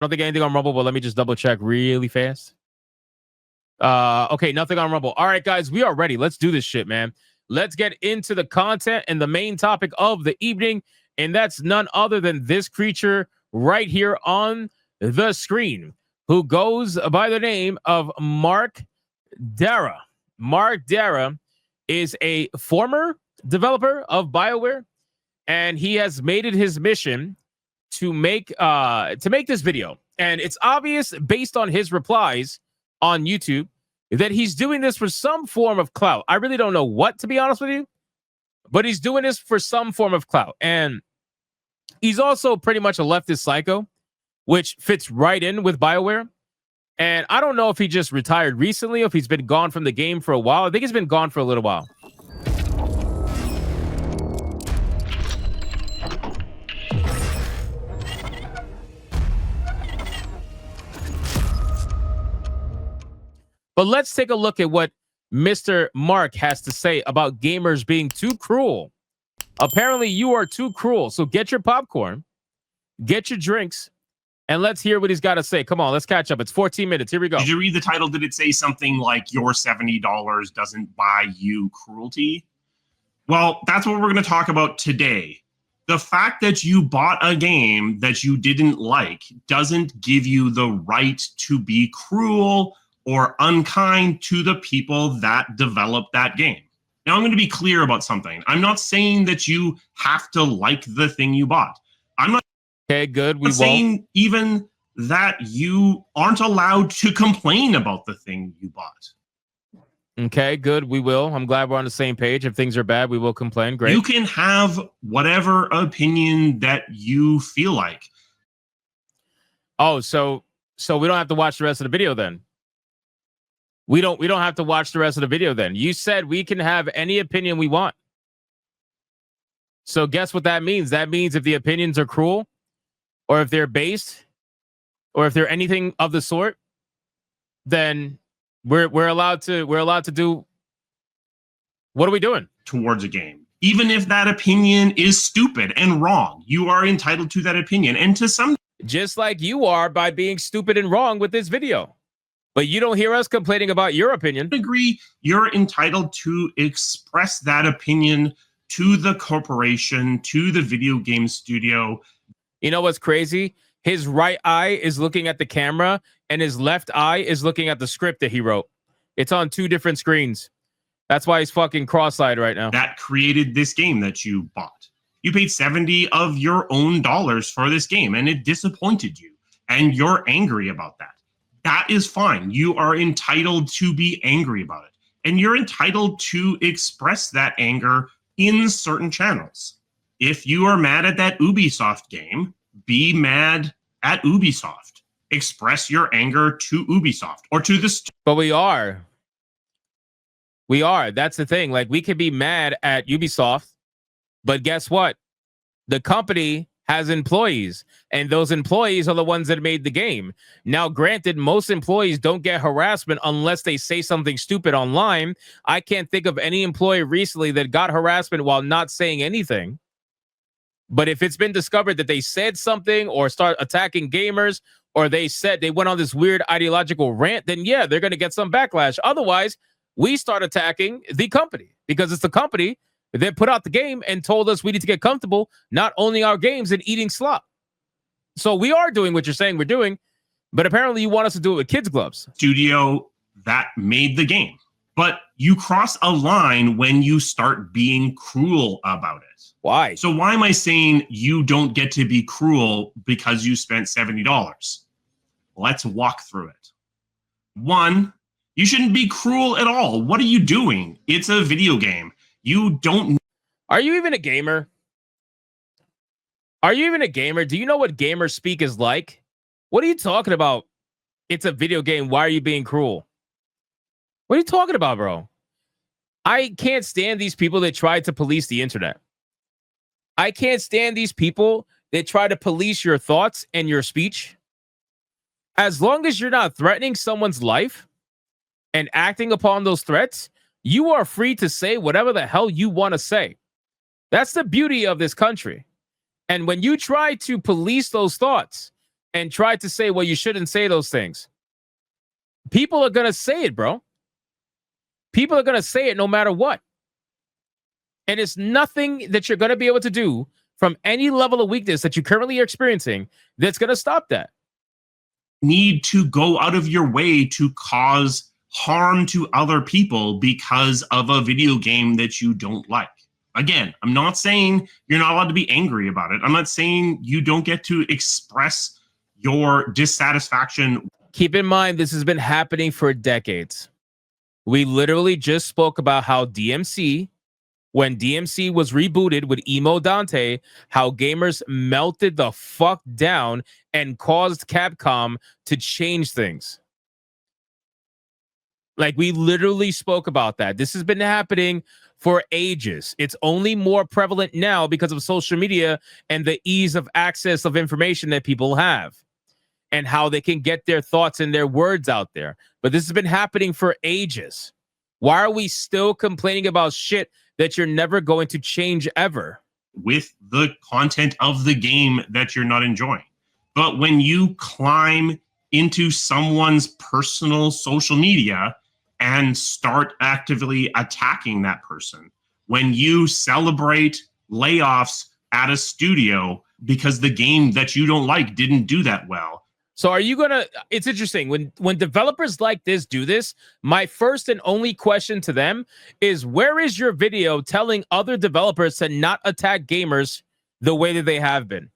don't think anything on Rumble, but let me just double check really fast. Okay, nothing on Rumble. All right, guys, we are ready. Let's do this shit, man. Let's get into the content and the main topic of the evening, and that's none other than this creature right here on the screen, who goes by the name of Mark Dara. Mark Dara is a former developer of Bioware, and he has made it his mission to make this video. And it's obvious based on his replies on YouTube that he's doing this for some form of clout. I really don't know what, to be honest with you, but he's doing this for some form of clout. And he's also pretty much a leftist psycho, which fits right in with BioWare. And I don't know if he just retired recently, or if he's been gone from the game for a while. I think he's been gone for a little while. But let's take a look at what Mr. Mark has to say about gamers being too cruel. Apparently, you are too cruel. So get your popcorn, get your drinks, and let's hear what he's got to say. Come on, let's catch up. It's 14 minutes. Here we go. Did you read the title? Did it say something like your $70 doesn't buy you cruelty? Well, that's what we're going to talk about today. The fact that you bought a game that you didn't like doesn't give you the right to be cruel or unkind to the people that developed that game. Now, I'm going to be clear about something. I'm not saying that you have to like the thing you bought. I'm not okay, good. We saying even that you aren't allowed to complain about the thing you bought. Okay, good. We will. I'm glad we're on the same page. If things are bad, we will complain. Great. You can have whatever opinion that you feel like. Oh, so we don't have to watch the rest of the video then. We don't have to watch the rest of the video then. You said we can have any opinion we want. So guess what that means? That means if the opinions are cruel, or if they're based, or if they're anything of the sort, then we're allowed to do. What are we doing towards a game? Even if that opinion is stupid and wrong, you are entitled to that opinion, and to some, just like you are by being stupid and wrong with this video. But you don't hear us complaining about your opinion. Agree, you're entitled to express that opinion to the corporation, to the video game studio. You know what's crazy? His right eye is looking at the camera, and his left eye is looking at the script that he wrote. It's on two different screens. That's why he's fucking cross-eyed right now. That created this game that you bought. You paid $70 of your own dollars for this game, and it disappointed you, and you're angry about that. That is fine. You are entitled to be angry about it. And you're entitled to express that anger in certain channels. If you are mad at that Ubisoft game, be mad at Ubisoft. Express your anger to Ubisoft or to the... But we are. That's the thing. Like, we could be mad at Ubisoft, but guess what? The company has employees, and those employees are the ones that made the game. Now, granted, most employees don't get harassment unless they say something stupid online. I can't think of any employee recently that got harassment while not saying anything. But if it's been discovered that they said something or start attacking gamers, or they said they went on this weird ideological rant, then yeah, they're going to get some backlash. Otherwise, we start attacking the company, because it's the company that put out the game and told us we need to get comfortable not owning our games and eating slop. So we are doing what you're saying we're doing, but apparently you want us to do it with kids' gloves. Studio that made the game. But you cross a line when you start being cruel about it. Why? So why am I saying you don't get to be cruel because you spent $70? Let's walk through it. One, you shouldn't be cruel at all. What are you doing? It's a video game. You don't... Are you even a gamer? Are you even a gamer? Do you know what gamer speak is like? What are you talking about? It's a video game. Why are you being cruel? What are you talking about, bro? I can't stand these people that try to police the internet. I can't stand these people that try to police your thoughts and your speech. As long as you're not threatening someone's life and acting upon those threats, you are free to say whatever the hell you want to say. That's the beauty of this country. And when you try to police those thoughts, and tried to say, well, you shouldn't say those things. People are going to say it, bro. People are going to say it no matter what. And it's nothing that you're going to be able to do from any level of weakness that you currently are experiencing that's going to stop that. Need to go out of your way to cause harm to other people because of a video game that you don't like. Again, I'm not saying you're not allowed to be angry about it. I'm not saying you don't get to express your dissatisfaction. Keep in mind, this has been happening for decades. We literally just spoke about how DMC, when DMC was rebooted with Emo Dante, how gamers melted the fuck down and caused Capcom to change things. Like, we literally spoke about that. This has been happening for ages. It's only more prevalent now because of social media and the ease of access of information that people have and how they can get their thoughts and their words out there. But this has been happening for ages. Why are we still complaining about shit that you're never going to change ever? With the content of the game that you're not enjoying. But when you climb into someone's personal social media and start actively attacking that person, when you celebrate layoffs at a studio because the game that you don't like didn't do that well. So are you gonna, it's interesting when developers like this do this, my first and only question to them is, where is your video telling other developers to not attack gamers the way that they have been?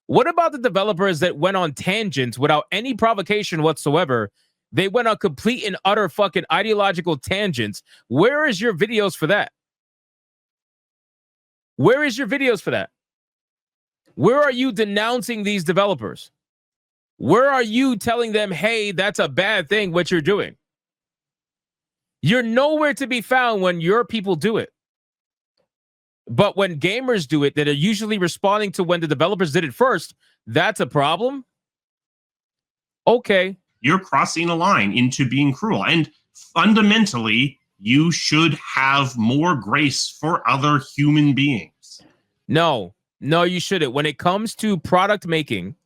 What about the developers that went on tangents without any provocation whatsoever? They went on complete and utter fucking ideological tangents. Where is your videos for that? Where is your videos for that? Where are you denouncing these developers? Where are you telling them, hey, that's a bad thing, what you're doing? You're nowhere to be found when your people do it. But when gamers do it, that are usually responding to when the developers did it first, that's a problem? Okay. You're crossing a line into being cruel. And fundamentally, you should have more grace for other human beings. No, you shouldn't. When it comes to product making,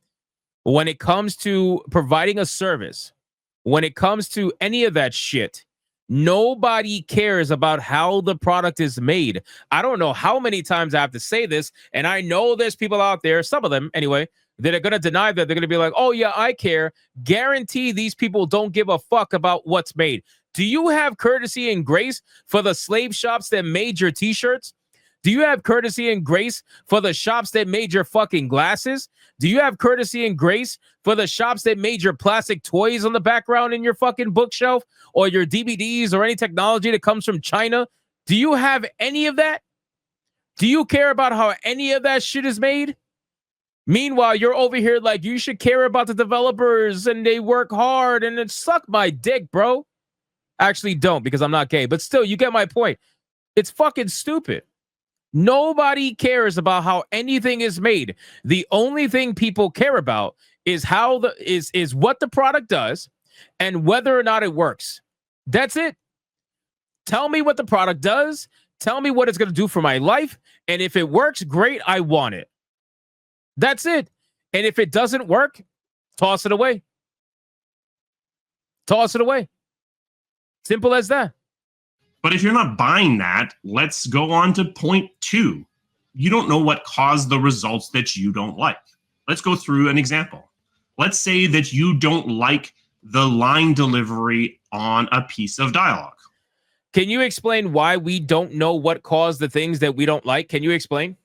when it comes to providing a service, when it comes to any of that shit, nobody cares about how the product is made. I don't know how many times I have to say this, and I know there's people out there, some of them anyway, that are going to deny that. They're going to be like, oh yeah, I care. Guarantee these people don't give a fuck about what's made. Do you have courtesy and grace for the slave shops that made your t-shirts? Do you have courtesy and grace for the shops that made your fucking glasses? Do you have courtesy and grace for the shops that made your plastic toys on the background in your fucking bookshelf, or your DVDs, or any technology that comes from China? Do you have any of that? Do you care about how any of that shit is made? Meanwhile, you're over here like, you should care about the developers and they work hard, and it suck my dick, bro. Actually, don't, because I'm not gay, but still, you get my point. It's fucking stupid. Nobody cares about how anything is made. The only thing people care about is how is what the product does and whether or not it works. That's it. Tell me what the product does. Tell me what it's going to do for my life. And if it works, great, I want it. That's it. And if it doesn't work, toss it away. Toss it away. Simple as that. But if you're not buying that, let's go on to point 2. You don't know what caused the results that you don't like. Let's go through an example. Let's say that you don't like the line delivery on a piece of dialogue. Can you explain why we don't know what caused the things that we don't like? Can you explain?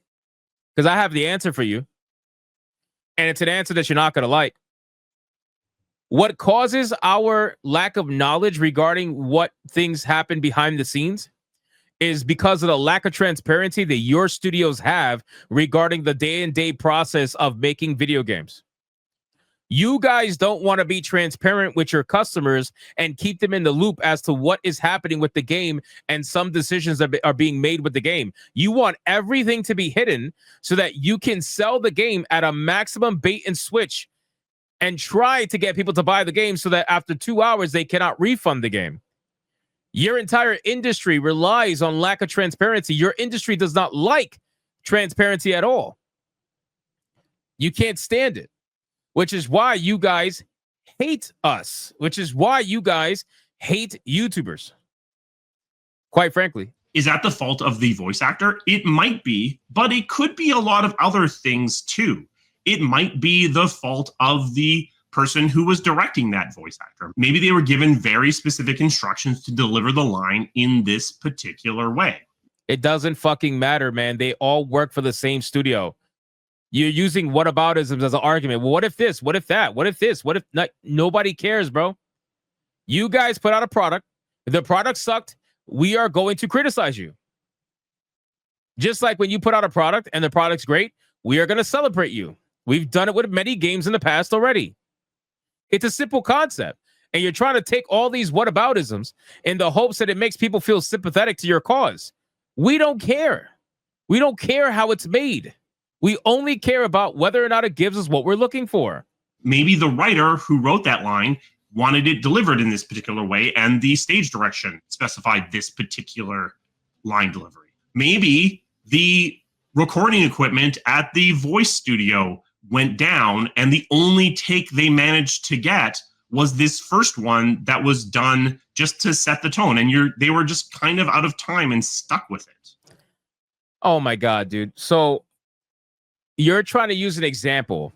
Because I have the answer for you. And it's an answer that you're not going to like. What causes our lack of knowledge regarding what things happen behind the scenes is because of the lack of transparency that your studios have regarding the day-and-day process of making video games. You guys don't want to be transparent with your customers and keep them in the loop as to what is happening with the game and some decisions that are being made with the game. You want everything to be hidden so that you can sell the game at a maximum bait and switch and try to get people to buy the game so that after 2 hours, they cannot refund the game. Your entire industry relies on lack of transparency. Your industry does not like transparency at all. You can't stand it. which is why you guys hate us, which is why you guys hate YouTubers. Quite frankly. Is that the fault of the voice actor? It might be, but it could be a lot of other things too. It might be the fault of the person who was directing that voice actor. Maybe they were given very specific instructions to deliver the line in this particular way. It doesn't fucking matter, man. They all work for the same studio. You're using whataboutisms as an argument. Well, what if this? What if that? What if this? What if not? Nobody cares, bro. You guys put out a product. If the product sucked, we are going to criticize you. Just like when you put out a product and the product's great, we are going to celebrate you. We've done it with many games in the past already. It's a simple concept. And you're trying to take all these whataboutisms in the hopes that it makes people feel sympathetic to your cause. We don't care. We don't care how it's made. We only care about whether or not it gives us what we're looking for. Maybe the writer who wrote that line wanted it delivered in this particular way, and the stage direction specified this particular line delivery. Maybe the recording equipment at the voice studio went down, and the only take they managed to get was this first one that was done just to set the tone, and they were just kind of out of time and stuck with it. Oh my God, dude. So you're trying to use an example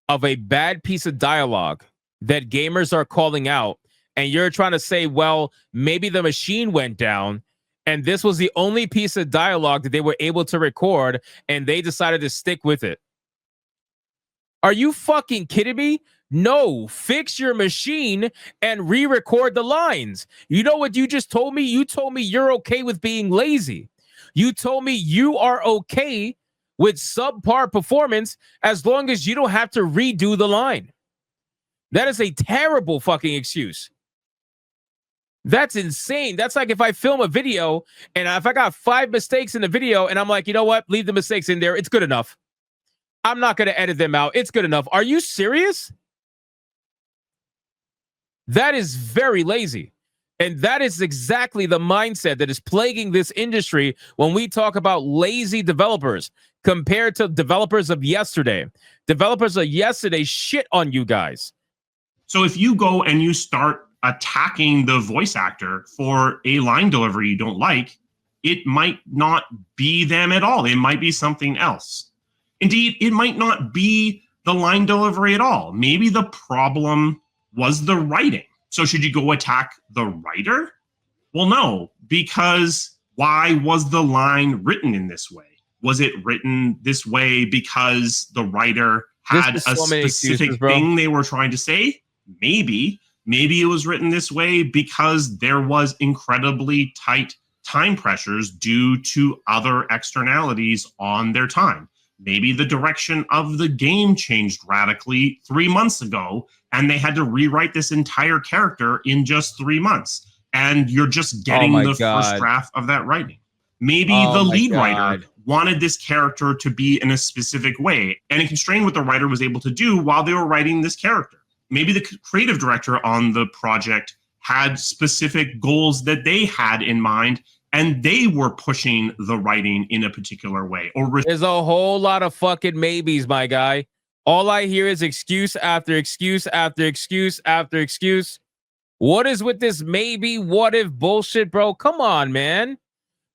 of a bad piece of dialogue that gamers are calling out, and you're trying to say, well, maybe the machine went down and this was the only piece of dialogue that they were able to record and they decided to stick with it. Are you fucking kidding me? No, fix your machine and re-record the lines. You know what you just told me? You told me you're okay with being lazy. You told me you are okay with subpar performance as long as you don't have to redo the line. That is a terrible fucking excuse. That's insane. That's like if I film a video and if I got 5 mistakes in the video and I'm like, you know what? Leave the mistakes in there. It's good enough. I'm not going to edit them out. It's good enough. Are you serious? That is very lazy. And that is exactly the mindset that is plaguing this industry when we talk about lazy developers compared to developers of yesterday. Developers of yesterday shit on you guys. So if you go and you start attacking the voice actor for a line delivery you don't like, it might not be them at all. It might be something else. Indeed, it might not be the line delivery at all. Maybe the problem was the writing. So should you go attack the writer? Well, no, because why was the line written in this way? Was it written this way because the writer had a specific thing they were trying to say? Maybe it was written this way because there was incredibly tight time pressures due to other externalities on their time. Maybe the direction of the game changed radically 3 months ago, and they had to rewrite this entire character in just 3 months. And you're just getting the first draft of that writing. Maybe the lead writer wanted this character to be in a specific way, and it constrained what the writer was able to do while they were writing this character. Maybe the creative director on the project had specific goals that they had in mind, and they were pushing the writing in a particular way. There's a whole lot of fucking maybes, my guy. All I hear is excuse after excuse after excuse after excuse. What is with this maybe, what if bullshit, bro? Come on, man.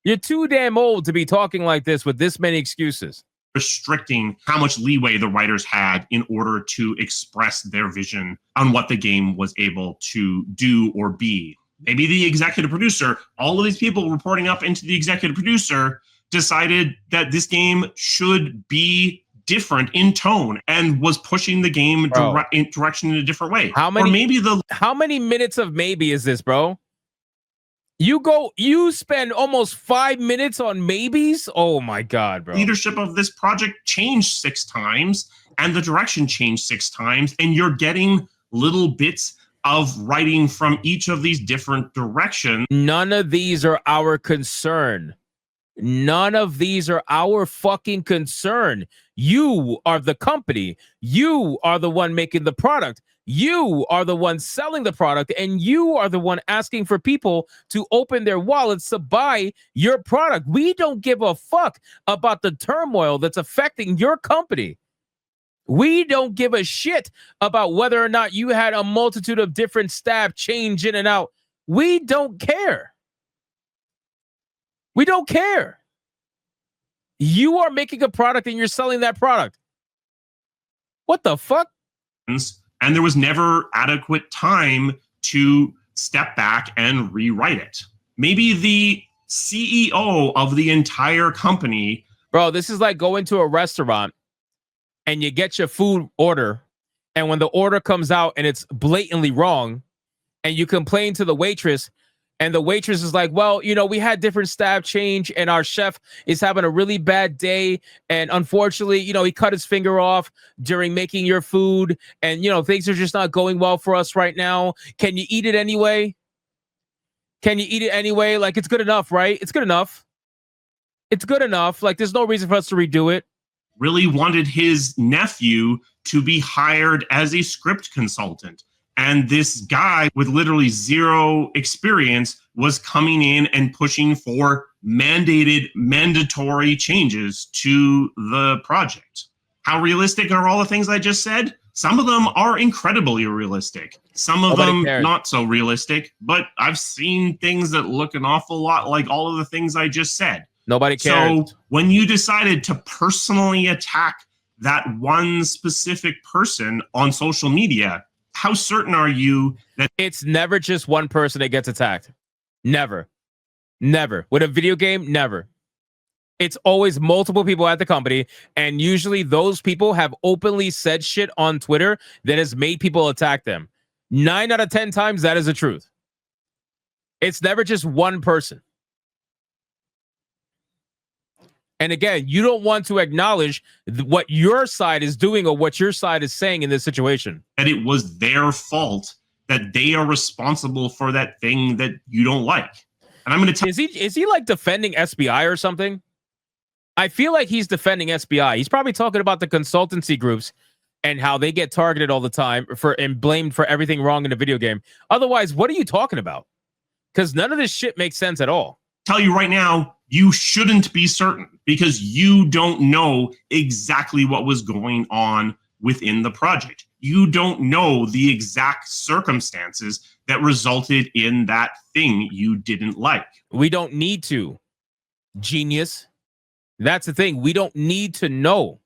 You're too damn old to be talking like this with this many excuses. Restricting how much leeway the writers had in order to express their vision on what the game was able to do or be. Maybe the executive producer, all of these people reporting up into the executive producer, decided that this game should be different in tone and was pushing the game direction in a different way. How many minutes of maybe is this, bro? You spend almost 5 minutes on maybes? Oh my God, bro. Leadership of this project changed 6 times and the direction changed 6 times, and you're getting little bits of writing from each of these different directions. None of these are our concern. None of these are our fucking concern. You are the company. You are the one making the product. You are the one selling the product, and you are the one asking for people to open their wallets to buy your product. We don't give a fuck about the turmoil that's affecting your company. We don't give a shit about whether or not you had a multitude of different staff change in and out. We don't care. We don't care. You are making a product and you're selling that product. What the fuck? And there was never adequate time to step back and rewrite it. Maybe the CEO of the entire company. Bro, this is like going to a restaurant and you get your food order, and when the order comes out and it's blatantly wrong, and you complain to the waitress, and the waitress is like, well, you know, we had different staff change and our chef is having a really bad day. And unfortunately, you know, he cut his finger off during making your food. And, you know, things are just not going well for us right now. Can you eat it anyway? Can you eat it anyway? Like, it's good enough, right? It's good enough. It's good enough. Like, there's no reason for us to redo it. Really wanted his nephew to be hired as a script consultant. And this guy with literally zero experience was coming in and pushing for mandatory changes to the project. How realistic are all the things I just said? Some of them are incredibly realistic. Some of them not so realistic, but I've seen things that look an awful lot like all of the things I just said. Nobody cares. So when you decided to personally attack that one specific person on social media, how certain are you that it's never just one person that gets attacked? Never. Never. With a video game, never. It's always multiple people at the company, and usually those people have openly said shit on Twitter that has made people attack them. 9 out of 10 times, that is the truth. It's never just one person. And again, you don't want to acknowledge what your side is doing or what your side is saying in this situation. That it was their fault, that they are responsible for that thing that you don't like. And I'm going to tell is he like defending SBI or something? I feel like he's defending SBI. He's probably talking about the consultancy groups and how they get targeted all the time and blamed for everything wrong in a video game. Otherwise, what are you talking about? Because none of this shit makes sense at all. Tell you right now, you shouldn't be certain because you don't know exactly what was going on within the project. You don't know the exact circumstances that resulted in that thing you didn't like. We don't need to, genius. That's the thing. We don't need to know.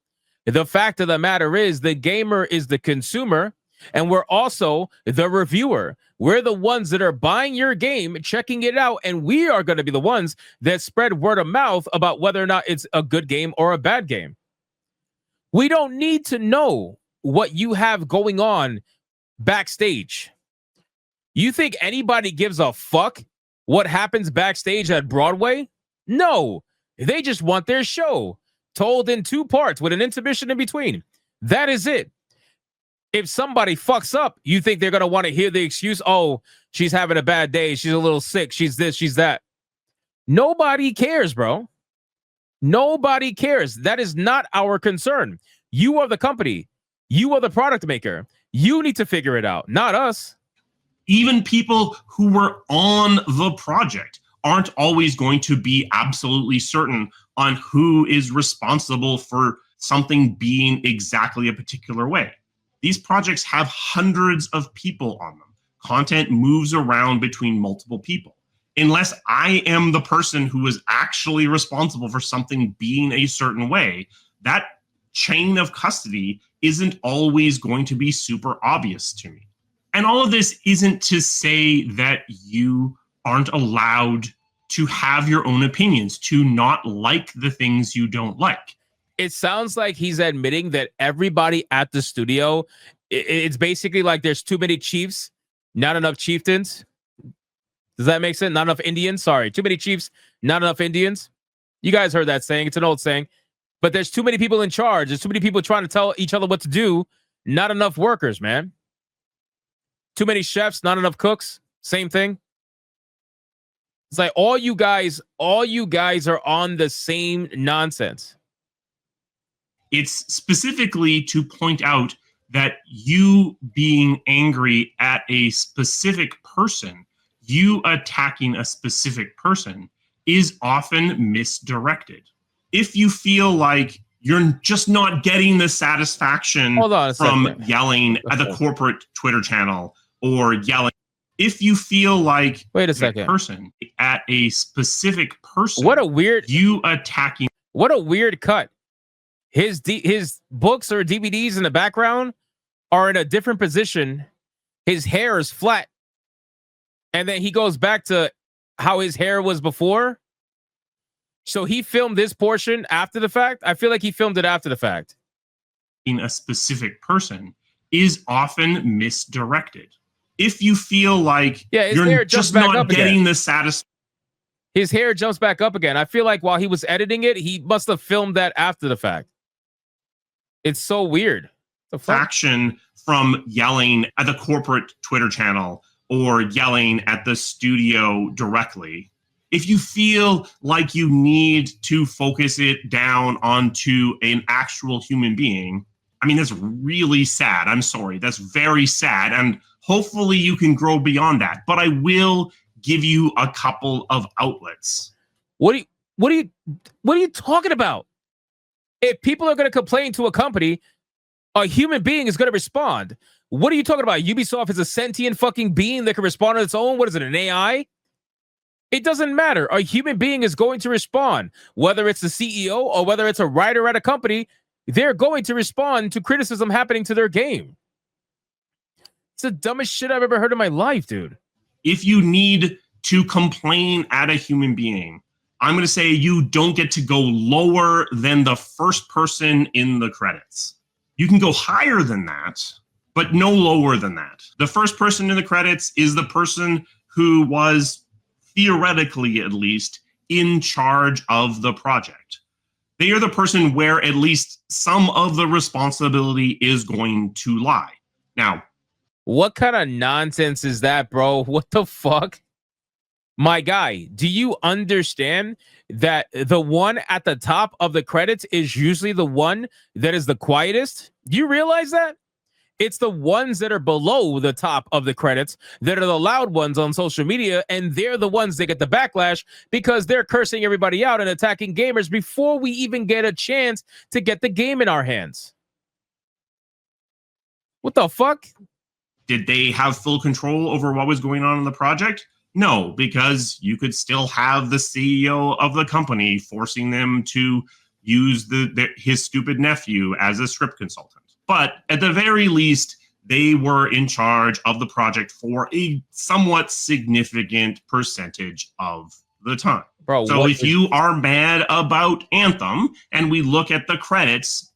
The fact of the matter is the gamer is the consumer, and we're also the reviewer. We're the ones that are buying your game, checking it out, and we are going to be the ones that spread word of mouth about whether or not it's a good game or a bad game. We don't need to know what you have going on backstage. You think anybody gives a fuck what happens backstage at Broadway? No, they just want their show told in 2 parts with an intermission in between. That is it. If somebody fucks up, you think they're going to want to hear the excuse, oh, she's having a bad day, she's a little sick, she's this, she's that. Nobody cares, bro. Nobody cares. That is not our concern. You are the company. You are the product maker. You need to figure it out, not us. Even people who were on the project aren't always going to be absolutely certain on who is responsible for something being exactly a particular way. These projects have hundreds of people on them. Content moves around between multiple people. Unless I am the person who is actually responsible for something being a certain way, that chain of custody isn't always going to be super obvious to me. And all of this isn't to say that you aren't allowed to have your own opinions, to not like the things you don't like. It sounds like he's admitting that everybody at the studio, it's basically like there's too many chiefs, not enough chieftains. Does that make sense? Not enough Indians? Sorry, too many chiefs, not enough Indians. You guys heard that saying. It's an old saying. But there's too many people in charge. There's too many people trying to tell each other what to do. Not enough workers, man. Too many chefs, not enough cooks. Same thing. It's like all you guys are on the same nonsense. It's specifically to point out that you being angry at a specific person, you attacking a specific person, is often misdirected. If you feel like you're just not getting the satisfaction from yelling at the corporate Twitter channel or yelling. If you feel like wait a second, person at a specific person, what a weird you attacking. What a weird cut. His books or DVDs in the background are in a different position. His hair is flat, and then he goes back to how his hair was before. So he filmed this portion after the fact. I feel like he filmed it after the fact. In a specific person is often misdirected. If you feel like you're just not getting the satisfaction. His hair jumps back up again. I feel like while he was editing it, he must have filmed that after the fact. It's so weird. The faction from yelling at the corporate Twitter channel or yelling at the studio directly. If you feel like you need to focus it down onto an actual human being, I mean, that's really sad. I'm sorry. That's very sad. And hopefully you can grow beyond that. But I will give you a couple of outlets. What are you talking about? If people are going to complain to a company, a human being is going to respond. What are you talking about? Ubisoft is a sentient fucking being that can respond on its own. What is it, an AI? It doesn't matter. A human being is going to respond. Whether it's the CEO or whether it's a writer at a company, they're going to respond to criticism happening to their game. It's the dumbest shit I've ever heard in my life, dude. If you need to complain at a human being, I'm going to say you don't get to go lower than the first person in the credits. You can go higher than that, but no lower than that. The first person in the credits is the person who was, theoretically at least, in charge of the project. They are the person where at least some of the responsibility is going to lie. Now, what kind of nonsense is that, bro? What the fuck? My guy, do you understand that the one at the top of the credits is usually the one that is the quietest? Do you realize that? It's the ones that are below the top of the credits that are the loud ones on social media, and they're the ones that get the backlash because they're cursing everybody out and attacking gamers before we even get a chance to get the game in our hands. What the fuck? Did they have full control over what was going on in the project? No, because you could still have the CEO of the company forcing them to use his stupid nephew as a script consultant. But at the very least, they were in charge of the project for a somewhat significant percentage of the time. Bro, so if you are mad about Anthem and we look at the credits,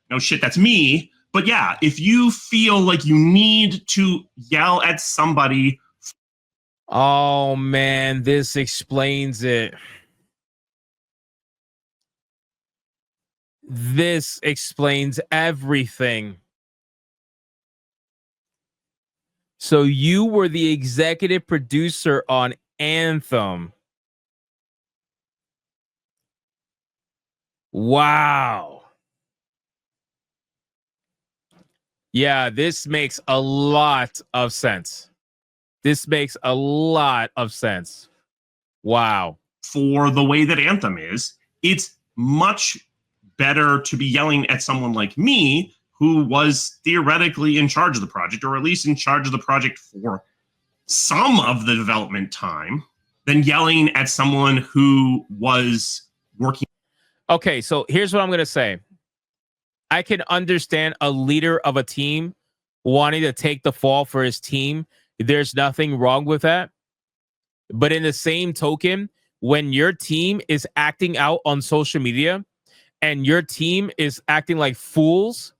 no shit, that's me. But yeah, if you feel like you need to yell at somebody. Oh, man, this explains it. This explains everything. So you were the executive producer on Anthem. Wow. Yeah, this makes a lot of sense. This makes a lot of sense. Wow. For the way that Anthem is, it's much better to be yelling at someone like me who was theoretically in charge of the project, or at least in charge of the project for some of the development time, than yelling at someone who was working. Okay, so here's what I'm going to say. I can understand a leader of a team wanting to take the fall for his team. There's nothing wrong with that. But in the same token, when your team is acting out on social media and your team is acting like fools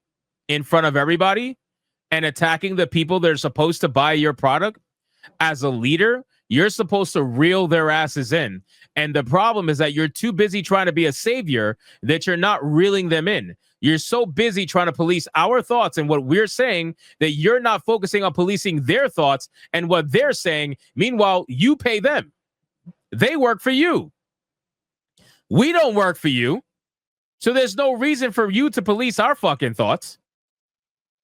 in front of everybody and attacking the people that are supposed to buy your product, as a leader, you're supposed to reel their asses in. And the problem is that you're too busy trying to be a savior that you're not reeling them in. You're so busy trying to police our thoughts and what we're saying that you're not focusing on policing their thoughts and what they're saying. Meanwhile, you pay them. They work for you. We don't work for you. So there's no reason for you to police our fucking thoughts.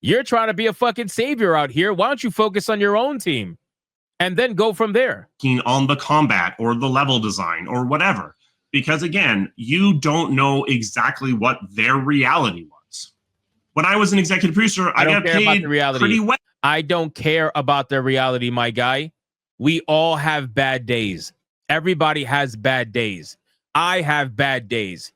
You're trying to be a fucking savior out here. Why don't you focus on your own team and then go from there? On the combat or the level design or whatever. because again, you don't know exactly what their reality was. When I was an executive producer, I got paid pretty well. I don't care about their reality, my guy. We all have bad days. Everybody has bad days. I have bad days.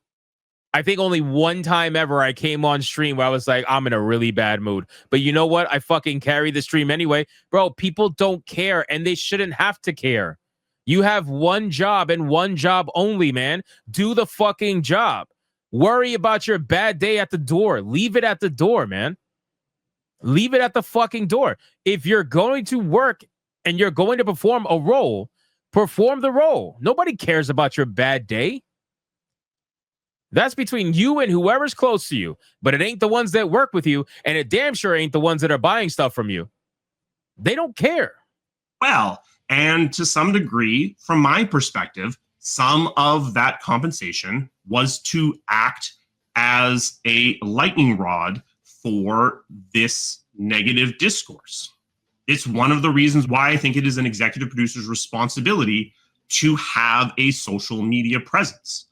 I think only one time ever I came on stream where I was like, I'm in a really bad mood. But you know what? I fucking carry the stream anyway. Bro, people don't care and they shouldn't have to care. You have one job and one job only, man. Do the fucking job. Worry about your bad day at the door. Leave it at the door, man. Leave it at the fucking door. If you're going to work and you're going to perform a role, perform the role. Nobody cares about your bad day. That's between you and whoever's close to you. But it ain't the ones that work with you, and it damn sure ain't the ones that are buying stuff from you. They don't care. Well, and to some degree, from my perspective, some of that compensation was to act as a lightning rod for this negative discourse. It's one of the reasons why I think it is an executive producer's responsibility to have a social media presence.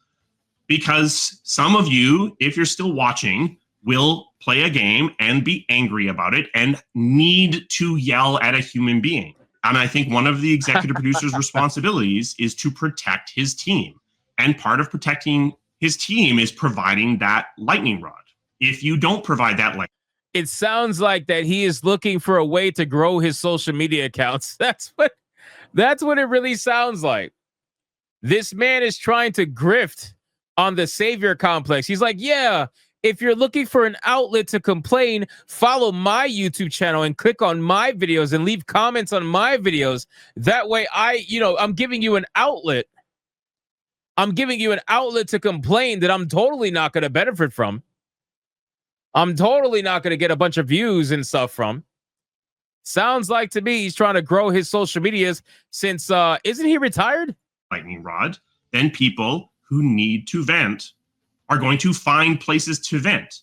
Because some of you, if you're still watching, will play a game and be angry about it and need to yell at a human being. And I think one of the executive producer's responsibilities is to protect his team. And part of protecting his team is providing that lightning rod. If you don't provide that it sounds like that he is looking for a way to grow his social media accounts. That's what it really sounds like. This man is trying to grift on the savior complex. He's like, yeah, if you're looking for an outlet to complain, follow my YouTube channel and click on my videos and leave comments on my videos. That way I'm giving you an outlet. I'm giving you an outlet to complain that I'm totally not going to benefit from. I'm totally not going to get a bunch of views and stuff from. Sounds like to me he's trying to grow his social medias since, isn't he retired? Lightning rod, then people who need to vent are going to find places to vent.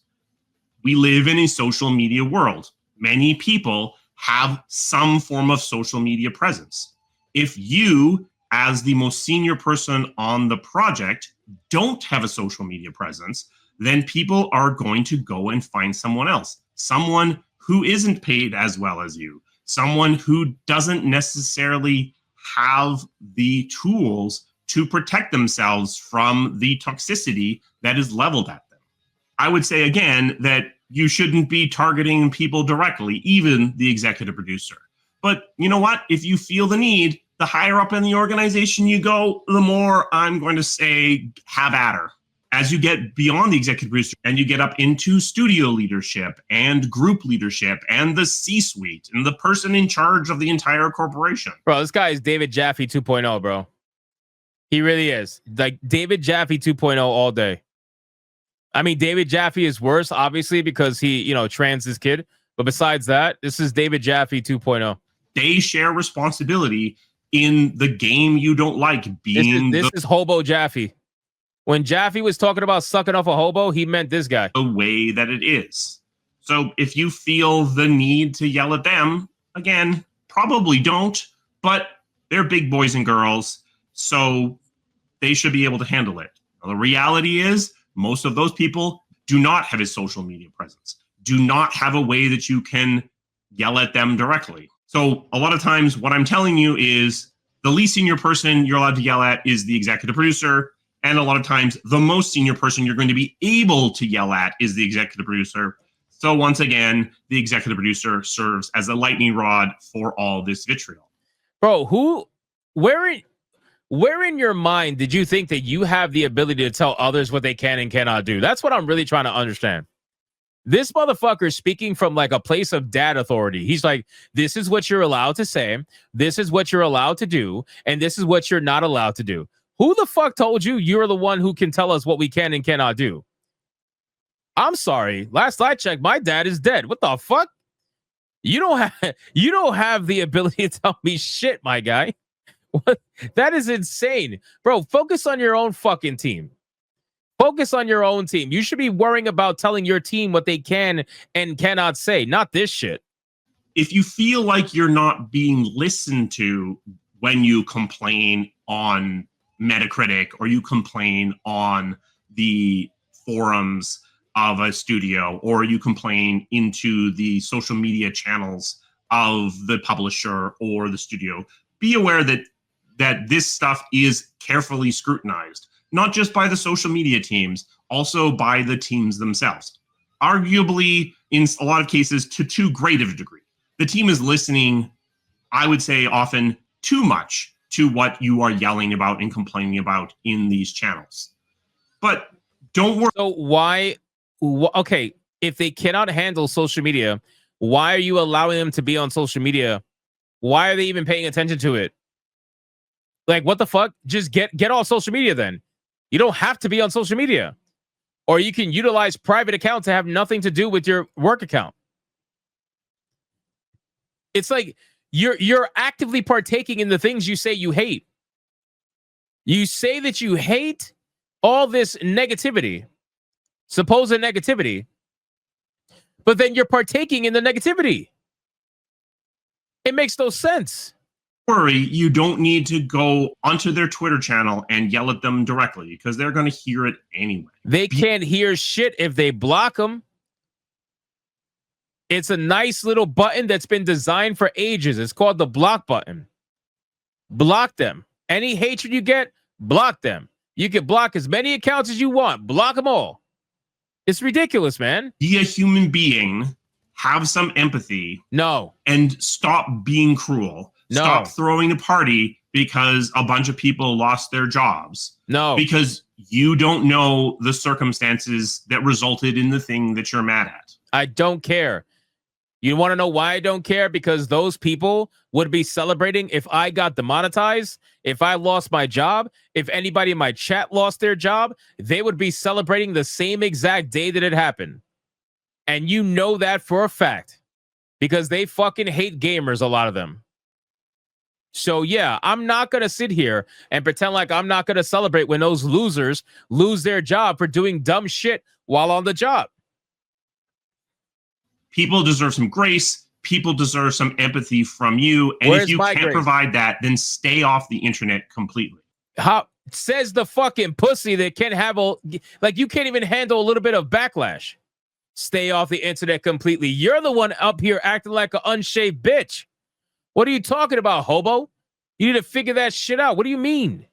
We live in a social media world. Many people have some form of social media presence. If you, as the most senior person on the project, don't have a social media presence, then people are going to go and find someone else, someone who isn't paid as well as you, someone who doesn't necessarily have the tools to protect themselves from the toxicity that is leveled at them. I would say again that you shouldn't be targeting people directly, even the executive producer. But you know what? If you feel the need, the higher up in the organization you go, the more I'm going to say have at her. As you get beyond the executive producer and you get up into studio leadership and group leadership and the C-suite and the person in charge of the entire corporation. Bro, this guy is David Jaffe 2.0, bro. He really is. Like David Jaffe 2.0 all day. I mean, David Jaffe is worse, obviously, because he, trans his kid. But besides that, this is David Jaffe 2.0. They share responsibility in the game you don't like being this is Hobo Jaffe. When Jaffe was talking about sucking off a hobo, he meant this guy. The way that it is. So if you feel the need to yell at them, again, probably don't, but they're big boys and girls, so they should be able to handle it. Now, the reality is most of those people do not have a social media presence, do not have a way that you can yell at them directly. So a lot of times what I'm telling you is the least senior person you're allowed to yell at is the executive producer. And a lot of times, the most senior person you're going to be able to yell at is the executive producer. So once again, the executive producer serves as a lightning rod for all this vitriol. Bro, where in your mind did you think that you have the ability to tell others what they can and cannot do? That's what I'm really trying to understand. This motherfucker is speaking from like a place of dad authority. He's like, this is what you're allowed to say. This is what you're allowed to do. And this is what you're not allowed to do. Who the fuck told you you're the one who can tell us what we can and cannot do? I'm sorry. Last I checked, my dad is dead. What the fuck? You don't have the ability to tell me shit, my guy. What? That is insane. Bro, focus on your own fucking team. Focus on your own team. You should be worrying about telling your team what they can and cannot say, not this shit. If you feel like you're not being listened to when you complain on Metacritic or you complain on the forums of a studio or you complain into the social media channels of the publisher or the studio, be aware that this stuff is carefully scrutinized, not just by the social media teams, also by the teams themselves. Arguably, in a lot of cases, to too great of a degree. The team is listening, I would say, often too much to what you are yelling about and complaining about in these channels. But don't worry. So why? Okay, if they cannot handle social media, why are you allowing them to be on social media? Why are they even paying attention to it? Like, what the fuck? Just get off social media then. You don't have to be on social media. Or you can utilize private accounts to have nothing to do with your work account. It's like you're actively partaking in the things you say you hate. You say that you hate all this negativity, supposed negativity, but then you're partaking in the negativity. It makes no sense. Worry, you don't need to go onto their Twitter channel and yell at them directly because they're going to hear it anyway. They can't hear shit if they block them. It's a nice little button that's been designed for ages. It's called the block button. Block them. Any hatred you get, block them. You can block as many accounts as you want. Block them all. It's ridiculous, man. Be a human being. Have some empathy. No. And stop being cruel. No. Stop throwing a party because a bunch of people lost their jobs. No. Because you don't know the circumstances that resulted in the thing that you're mad at. I don't care. You want to know why I don't care? Because those people would be celebrating if I got demonetized, if I lost my job, if anybody in my chat lost their job, they would be celebrating the same exact day that it happened. And you know that for a fact because they fucking hate gamers, a lot of them. So yeah, I'm not going to sit here and pretend like I'm not going to celebrate when those losers lose their job for doing dumb shit while on the job. People deserve some grace. People deserve some empathy from you. And if you can't provide that, then stay off the internet completely. How says the fucking pussy that can't have like you can't even handle a little bit of backlash. Stay off the internet completely. You're the one up here acting like an unshaved bitch. What are you talking about, hobo? You need to figure that shit out. What do you mean?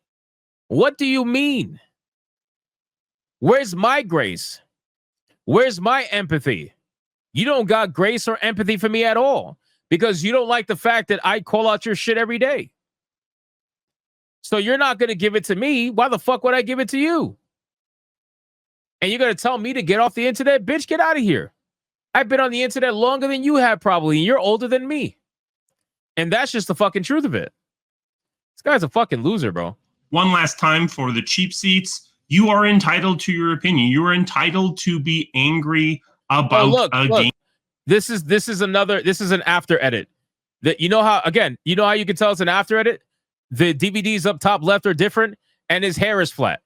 What do you mean? Where's my grace? Where's my empathy? You don't got grace or empathy for me at all because you don't like the fact that I call out your shit every day. So you're not going to give it to me. Why the fuck would I give it to you? And you're going to tell me to get off the internet? Bitch, get out of here. I've been on the internet longer than you have probably, and you're older than me. And that's just the fucking truth of it. This guy's a fucking loser, bro. One last time for the cheap seats. You are entitled to your opinion. You are entitled to be angry about a game. This is an after edit. That you know how you can tell it's an after edit? The DVDs up top left are different, and his hair is flat.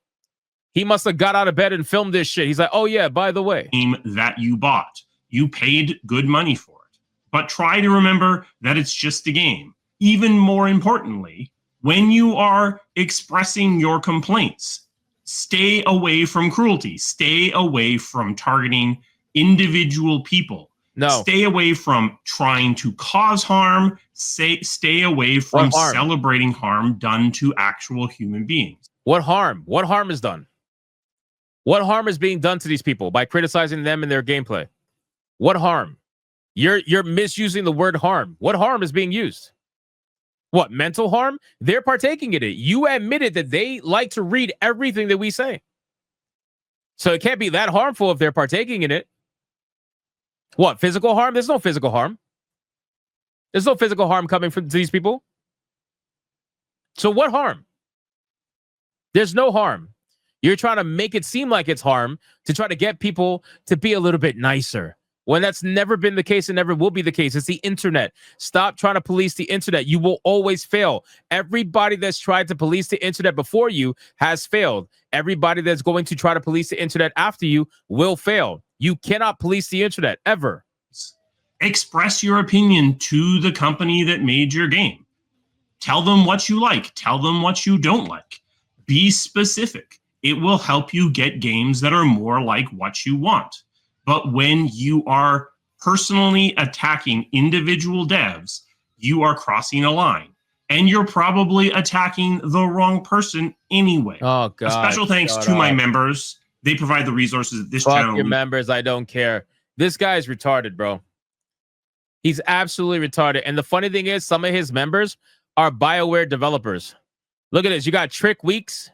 He must have got out of bed and filmed this shit. He's like, oh yeah, by the way. Game that you bought. You paid good money for it. But try to remember that it's just a game. Even more importantly, when you are expressing your complaints, stay away from cruelty. Stay away from targeting individual people. No. Stay away from trying to cause harm. Stay away from celebrating harm done to actual human beings. What harm? What harm is done? What harm is being done to these people by criticizing them and their gameplay? What harm? You're misusing the word harm. What harm is being used? What, mental harm? They're partaking in it. You admitted that they like to read everything that we say. So it can't be that harmful if they're partaking in it. What, physical harm? There's no physical harm. There's no physical harm coming from these people. So what harm? There's no harm. You're trying to make it seem like it's harm to try to get people to be a little bit nicer. When that's never been the case and never will be the case. It's the internet. Stop trying to police the internet. You will always fail. Everybody that's tried to police the internet before you has failed. Everybody that's going to try to police the internet after you will fail. You cannot police the internet ever. Express your opinion to the company that made your game. Tell them what you like. Tell them what you don't like. Be specific. It will help you get games that are more like what you want. But when you are personally attacking individual devs, you are crossing a line. And you're probably attacking the wrong person anyway. Oh, God. A special thanks to my members. They provide the resources that this Fuck channel. your members. I don't care. This guy is retarded, bro. He's absolutely retarded. And the funny thing is, some of his members are Bioware developers. Look at this. You got Trick Weeks,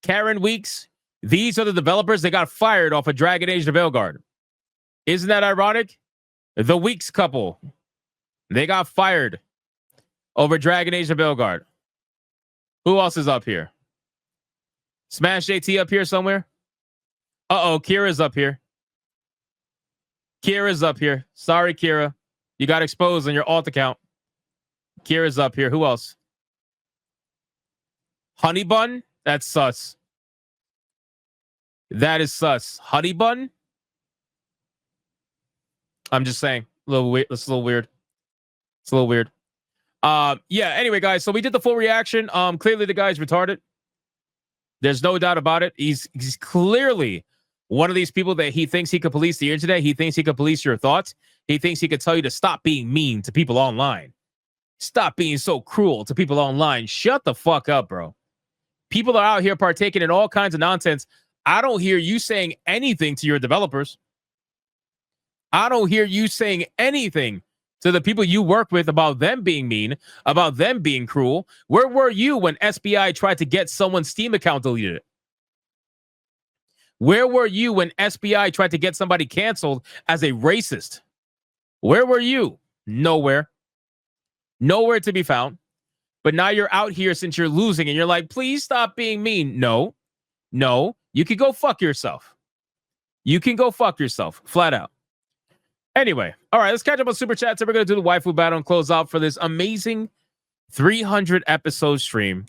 Karen Weeks. These are the developers that got fired off of Dragon Age the Veilguard. Isn't that ironic? The Weeks couple. They got fired over Dragon Age the Veilguard. Who else is up here? Smash JT up here somewhere? Uh-oh, Kira's up here. Kira's up here. Sorry, Kira. You got exposed on your alt account. Kira's up here. Who else? Honey Bun? That's sus. That is sus. Honey Bun? I'm just saying. A little weird. That's a little weird. It's a little weird. Yeah, anyway, guys, so we did the full reaction. Clearly the guy's retarded. There's no doubt about it. He's clearly one of these people that he thinks he could police the internet. He thinks he could police your thoughts. He thinks he could tell you to stop being mean to people online. Stop being so cruel to people online. Shut the fuck up, bro. People are out here partaking in all kinds of nonsense. I don't hear you saying anything to your developers. I don't hear you saying anything to the people you work with about them being mean, about them being cruel. Where were you when SBI tried to get someone's Steam account deleted? Where were you when SBI tried to get somebody canceled as a racist? Where were you? Nowhere. Nowhere to be found. But now you're out here since you're losing and you're like, please stop being mean. No. No. You can go fuck yourself. You can go fuck yourself. Flat out. Anyway, all right, let's catch up on Super Chats. And we're going to do the waifu battle and close out for this amazing 300 episode stream.